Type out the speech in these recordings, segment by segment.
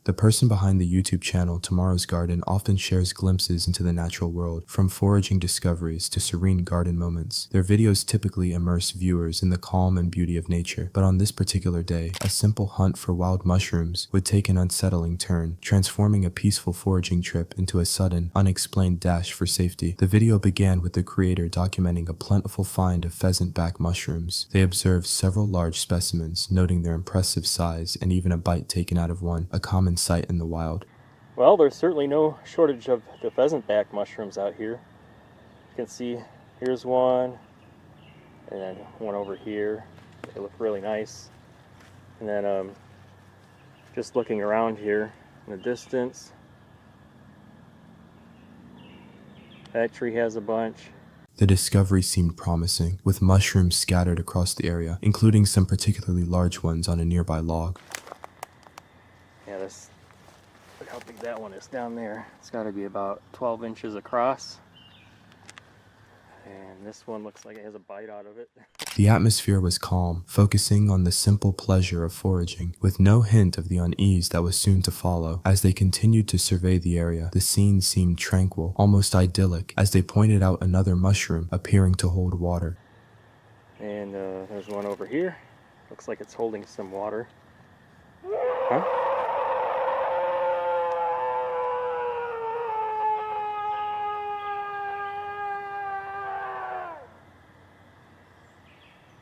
The person behind the YouTube channel Tomorrow's Garden often shares glimpses into the natural world, from foraging discoveries to serene garden moments. Their videos typically immerse viewers in the calm and beauty of nature, but on this particular day, a simple hunt for wild mushrooms would take an unsettling turn, transforming a peaceful foraging trip into a sudden, unexplained dash for safety. The video began with the creator documenting a plentiful find of pheasant-back mushrooms. They observed several large specimens, noting their impressive size and even a bite taken out of one, a common sight in the wild. Well, there's certainly no shortage of the pheasant-back mushrooms out here. You can see here's one, and then one over here. They look really nice. And then just looking around here in the distance, that tree has a bunch. The discovery seemed promising, with mushrooms scattered across the area, including some particularly large ones on a nearby log. Yeah, look how big that one is down there. It's got to be about 12 inches across. And this one looks like it has a bite out of it. The atmosphere was calm, focusing on the simple pleasure of foraging, with no hint of the unease that was soon to follow. As they continued to survey the area, the scene seemed tranquil, almost idyllic, as they pointed out another mushroom appearing to hold water. And there's one over here. Looks like it's holding some water. Huh?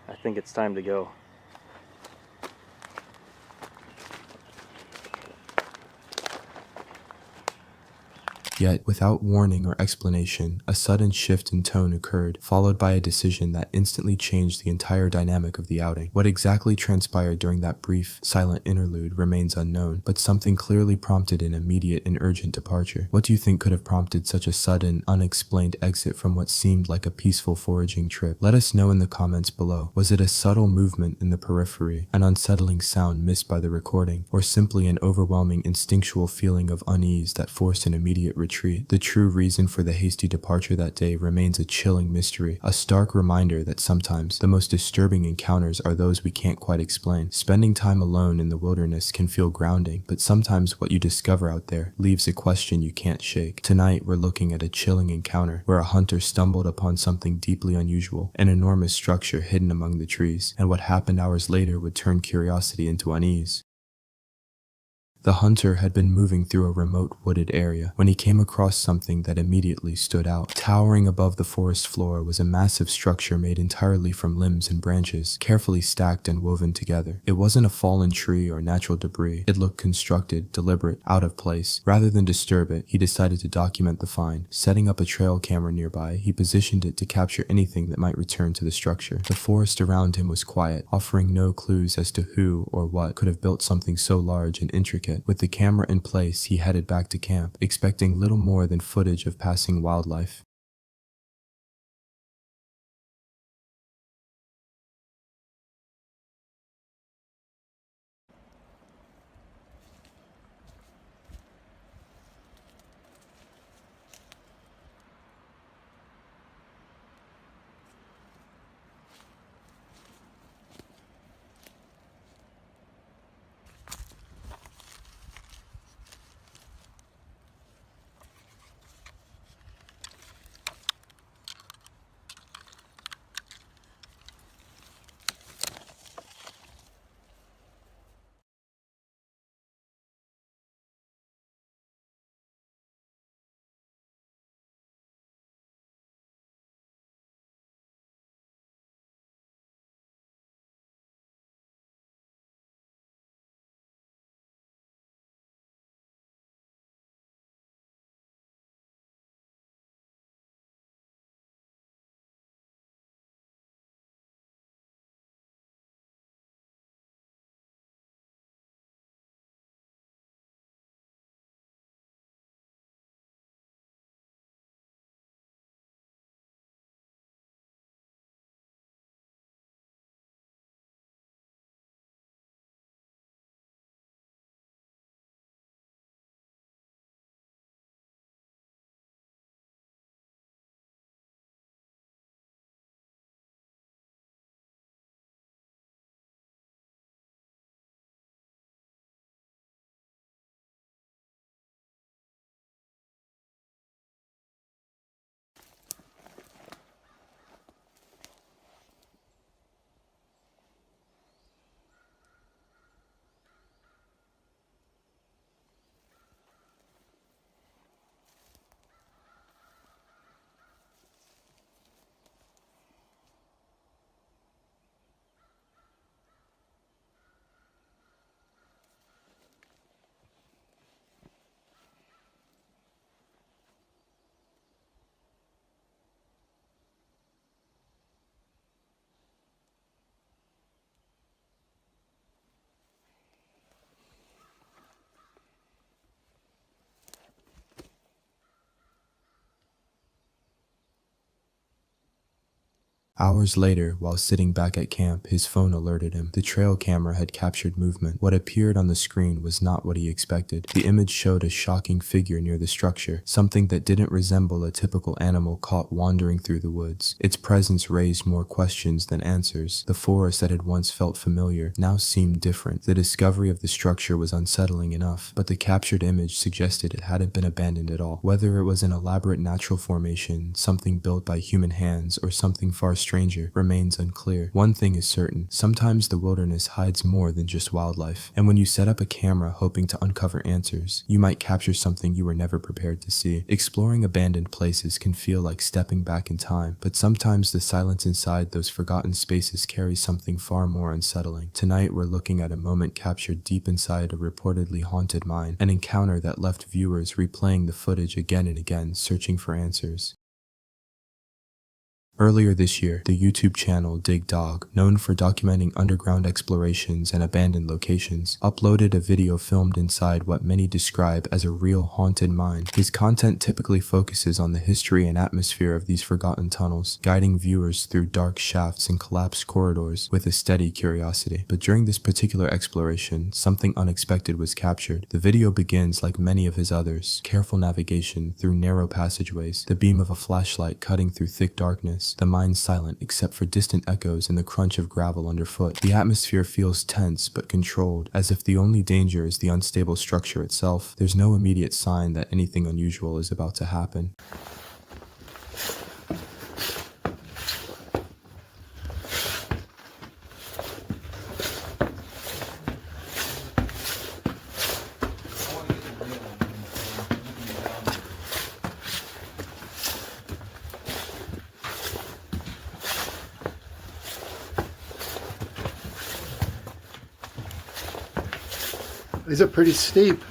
I think it's time to go. Yet, without warning or explanation, a sudden shift in tone occurred, followed by a decision that instantly changed the entire dynamic of the outing. What exactly transpired during that brief, silent interlude remains unknown, but something clearly prompted an immediate and urgent departure. What do you think could have prompted such a sudden, unexplained exit from what seemed like a peaceful foraging trip? Let us know in the comments below. Was it a subtle movement in the periphery, an unsettling sound missed by the recording, or simply an overwhelming instinctual feeling of unease that forced an immediate retreat? The true reason for the hasty departure that day remains a chilling mystery, a stark reminder that sometimes the most disturbing encounters are those we can't quite explain. Spending time alone in the wilderness can feel grounding, but sometimes what you discover out there leaves a question you can't shake. Tonight, we're looking at a chilling encounter where a hunter stumbled upon something deeply unusual, an enormous structure hidden among the trees, and what happened hours later would turn curiosity into unease. The hunter had been moving through a remote wooded area when he came across something that immediately stood out. Towering above the forest floor was a massive structure made entirely from limbs and branches, carefully stacked and woven together. It wasn't a fallen tree or natural debris. It looked constructed, deliberate, out of place. Rather than disturb it, he decided to document the find. Setting up a trail camera nearby, he positioned it to capture anything that might return to the structure. The forest around him was quiet, offering no clues as to who or what could have built something so large and intricate. With the camera in place, he headed back to camp, expecting little more than footage of passing wildlife. Hours later, while sitting back at camp, his phone alerted him. The trail camera had captured movement. What appeared on the screen was not what he expected. The image showed a shocking figure near the structure, something that didn't resemble a typical animal caught wandering through the woods. Its presence raised more questions than answers. The forest that had once felt familiar now seemed different. The discovery of the structure was unsettling enough, but the captured image suggested it hadn't been abandoned at all. Whether it was an elaborate natural formation, something built by human hands, or something far stranger remains unclear. One thing is certain: sometimes the wilderness hides more than just wildlife, and when you set up a camera hoping to uncover answers, you might capture something you were never prepared to see. Exploring abandoned places can feel like stepping back in time, but sometimes the silence inside those forgotten spaces carries something far more unsettling. Tonight we're looking at a moment captured deep inside a reportedly haunted mine, an encounter that left viewers replaying the footage again and again, searching for answers. Earlier this year, the YouTube channel Dig Dog, known for documenting underground explorations and abandoned locations, uploaded a video filmed inside what many describe as a real haunted mine. His content typically focuses on the history and atmosphere of these forgotten tunnels, guiding viewers through dark shafts and collapsed corridors with a steady curiosity. But during this particular exploration, something unexpected was captured. The video begins like many of his others: careful navigation through narrow passageways, the beam of a flashlight cutting through thick darkness. The mine silent except for distant echoes and the crunch of gravel underfoot. The atmosphere feels tense but controlled, as if the only danger is the unstable structure itself. There's no immediate sign that anything unusual is about to happen. These are pretty steep.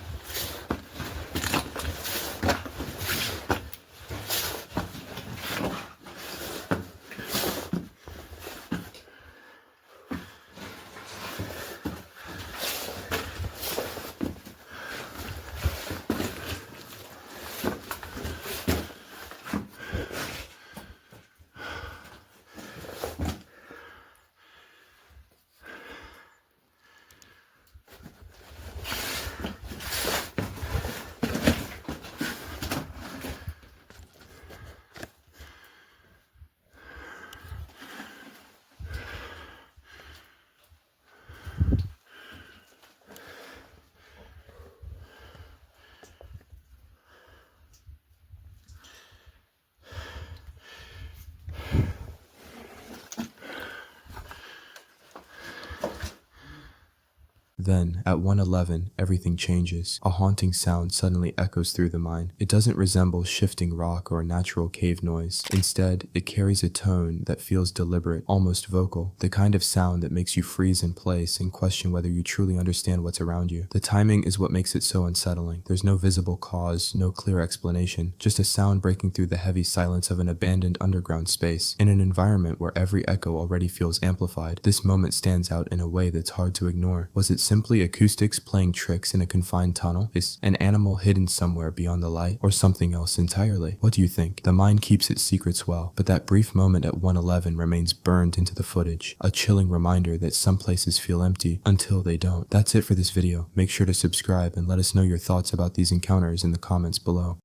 Then, at 1:11, everything changes. A haunting sound suddenly echoes through the mine. It doesn't resemble shifting rock or a natural cave noise. Instead, it carries a tone that feels deliberate, almost vocal, the kind of sound that makes you freeze in place and question whether you truly understand what's around you. The timing is what makes it so unsettling. There's no visible cause, no clear explanation, just a sound breaking through the heavy silence of an abandoned underground space. In an environment where every echo already feels amplified, this moment stands out in a way that's hard to ignore. Was it simply acoustics playing tricks in a confined tunnel? Is an animal hidden somewhere beyond the light? Or something else entirely? What do you think? The mind keeps its secrets well, but that brief moment at 1:11 remains burned into the footage, a chilling reminder that some places feel empty until they don't. That's it for this video. Make sure to subscribe and let us know your thoughts about these encounters in the comments below.